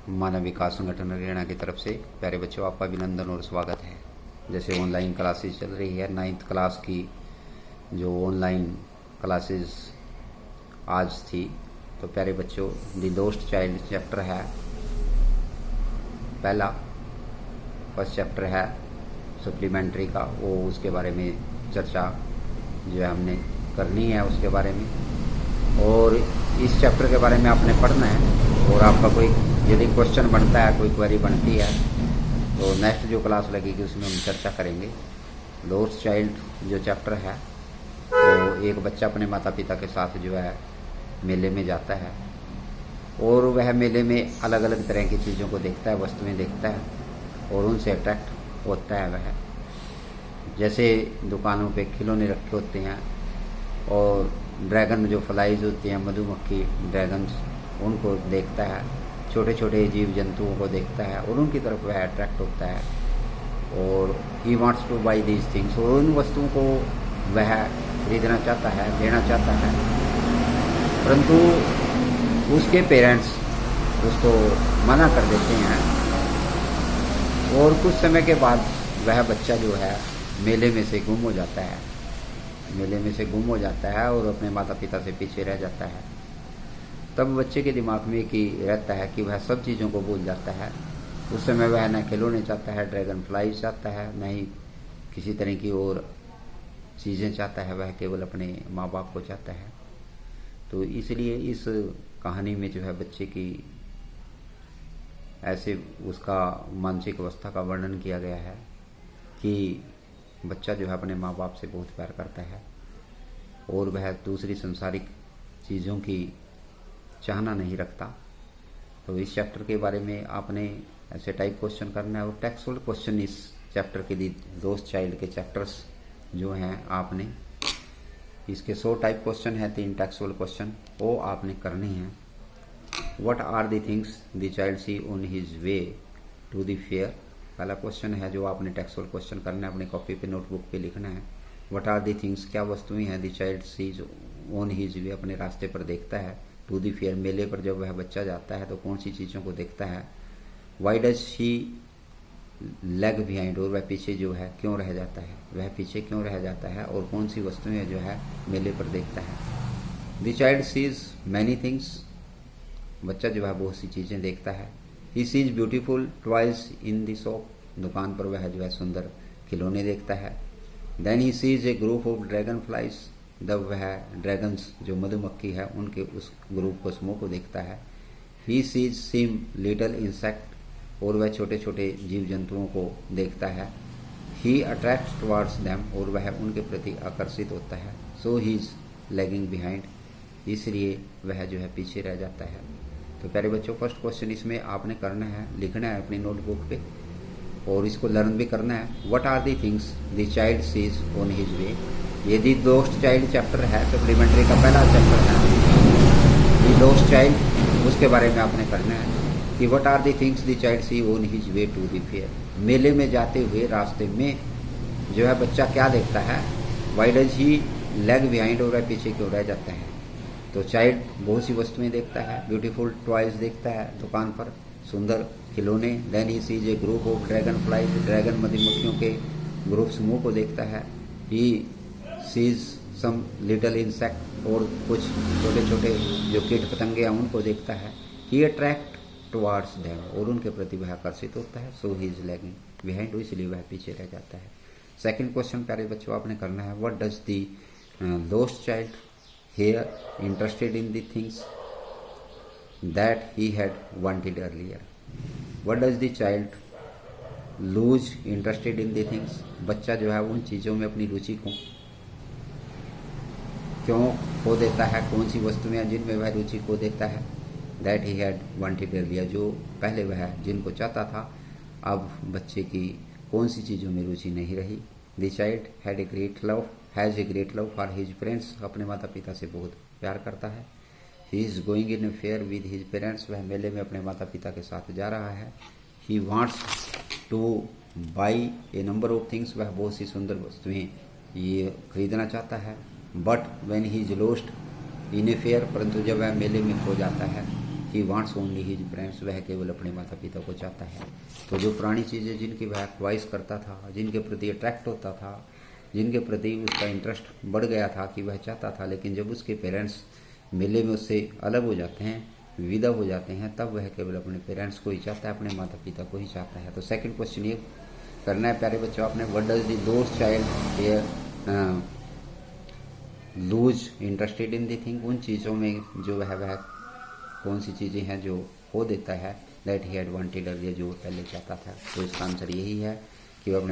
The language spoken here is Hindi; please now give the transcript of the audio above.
मानव विकास संगठन हरियाणा की तरफ से प्यारे बच्चों आपका अभिनंदन और स्वागत है। जैसे ऑनलाइन क्लासेस चल रही है, 9th क्लास की जो ऑनलाइन क्लासेस आज थी, तो प्यारे बच्चों द लोस्ट चाइल्ड चैप्टर है पहला, फर्स्ट चैप्टर है सप्लीमेंट्री का, वो उसके बारे में चर्चा जो है हमने करनी है उसके बारे में, और इस चैप्टर के बारे में आपने पढ़ना है। और आपका कोई यदि क्वेश्चन बनता है, कोई क्वेरी बनती है, तो नेक्स्ट जो क्लास लगेगी उसमें हम चर्चा करेंगे। लोस्ट चाइल्ड जो चैप्टर है, तो एक बच्चा अपने माता पिता के साथ जो है मेले में जाता है, और वह मेले में अलग अलग तरह की चीज़ों को देखता है, वस्तुएं देखता है, और उनसे अट्रैक्ट होता है वह। जैसे दुकानों पे खिलौने रखे होते हैं, और ड्रैगन जो फ्लाइज होती हैं, मधुमक्खी ड्रैगन्स, उनको देखता है, छोटे छोटे जीव जंतुओं को देखता है, और उनकी तरफ वह अट्रैक्ट होता है, और he wants two by these things, और उन वस्तुओं को वह खरीदना चाहता है, लेना चाहता है, परंतु उसके पेरेंट्स उसको मना कर देते हैं। और कुछ समय के बाद वह बच्चा जो है मेले में से गुम हो जाता है, मेले में से गुम हो जाता है और अपने माता पिता से पीछे रह जाता है। तब बच्चे के दिमाग में कि रहता है कि वह सब चीज़ों को भूल जाता है। उस समय वह न खिलौने चाहता है, ड्रैगन फ्लाई चाहता है, न ही किसी तरह की और चीज़ें चाहता है, वह केवल अपने माँ बाप को चाहता है। तो इसलिए इस कहानी में जो है बच्चे की ऐसे उसका मानसिक अवस्था का वर्णन किया गया है कि बच्चा जो है अपने माँ बाप से बहुत प्यार करता है, और वह दूसरी संसारिक चीज़ों की चाहना नहीं रखता। तो इस चैप्टर के बारे में आपने ऐसे टाइप क्वेश्चन करना है, और टेक्सुअल क्वेश्चन इस चैप्टर के दी दोस्त चाइल्ड के चैप्टर्स जो हैं, आपने इसके 100 टाइप क्वेश्चन है, 3 टेक्सुअल क्वेश्चन, वो आपने करने हैं। What are the things the child see on his way to the fair, पहला क्वेश्चन है जो आपने टेक्सुअल क्वेश्चन करना है, अपनी कॉपी पे नोटबुक पे लिखना है। व्हाट आर द थिंग्स, क्या वस्तुएं हैं, the child sees on his way, अपने रास्ते पर देखता है, टू द फेयर, मेले पर जब वह बच्चा जाता है तो कौन सी चीज़ों को देखता है। Why does she lag behind, और वह पीछे जो है क्यों रह जाता है, वह पीछे क्यों रह जाता है, और कौन सी वस्तुएं जो है मेले पर देखता है। The child sees many things, बच्चा जो है बहुत सी चीज़ें देखता है। He sees beautiful toys in the shop, दुकान पर वह जो है सुंदर खिलौने देखता है। Then he sees a group of dragonflies, जब वह ड्रैगन्स जो मधुमक्खी है उनके उस ग्रुप को, समूह को देखता है। He seize SIM little insect, और वह छोटे छोटे जीव जंतुओं को देखता है। ही अट्रैक्ट्स टुवर्ड्स देम, और वह उनके प्रति आकर्षित होता है। सो ही इज लैगिंग बिहाइंड, इसलिए वह जो है पीछे रह जाता है। तो प्यारे बच्चों, फर्स्ट क्वेश्चन इसमें आपने करना है, लिखना है अपनी नोटबुक पे, और इसको लर्न भी करना है। What are the things the child sees on his way, ये दी लोस्ट चाइल्ड चैप्टर है, सप्लीमेंट्री का पहला चैप्टर है दी लोस्ट चाइल्ड, उसके बारे में आपने करना है कि what are the things the child see on his way to the fair, मेले में जाते हुए रास्ते में जो है बच्चा क्या देखता है। Why does he lag behind, और वह पीछे क्यों रह जाता है। तो चाइल्ड बहुत सी वस्तुएं देखता है, ब्यूटीफुल टॉयज देखता है, दुकान पर सुंदर खिलौने। Then he sees a group of dragonflies, dragon मधुमक्खियों के ग्रुप समूह को देखता है। He sees some little insect, और कुछ छोटे छोटे जो कीट पतंगे हैं उनको देखता है। ही अट्रैक्ट टुवर्ड्स देम, और उनके प्रति वह आकर्षित होता है। सो ही इज लैगिंग बिहाइंड, इसलिए वह पीछे रह जाता है। सेकंड क्वेश्चन प्यारे बच्चों आपने करना है, what does the lost child here interested in the things that he had wanted earlier. What does the child lose interested in the things, बच्चा जो है उन चीज़ों में अपनी रुचि को क्यों खो देता है, कौन सी वस्तुएं हैं जिनमें वह रुचि खो देता है। that he had wanted earlier, जो पहले वह जिनको चाहता था, अब बच्चे की कौन सी चीज़ों में रुचि नहीं रही। The child had a great love, has a great love for his parents, अपने माता पिता से बहुत प्यार करता है। He is going in a fair with his parents, वह मेले में अपने माता पिता के साथ जा रहा है। He wants to buy a number of things, वह बहुत सी सुंदर वस्तुएं ये खरीदना चाहता है। But when he is lost in a fair, परंतु जब वह मेले में खो जाता है, he wants only his parents, वह केवल अपने माता पिता को चाहता है। तो जो पुरानी चीज़ें जिनकी वह ख्वाहिश करता था, जिनके प्रति अट्रैक्ट होता था, जिनके प्रति उसका इंटरेस्ट बढ़ गया था कि वह चाहता था, लेकिन जब उसके पेरेंट्स मेले में उससे अलग हो जाते हैं, विदा हो जाते हैं, तब वह केवल अपने पेरेंट्स को ही चाहता है, अपने माता पिता को ही चाहता है। तो सेकंड क्वेश्चन ये करना है प्यारे बच्चों आपने, व्हाट डज द दोस्त child here lose interested in the thing, उन चीज़ों में जो वह कौन सी चीज़ें हैं जो खो देता है, that he had wanted earlier, जो पहले चाहता था। तो इसका आंसर यही है कि वह अपने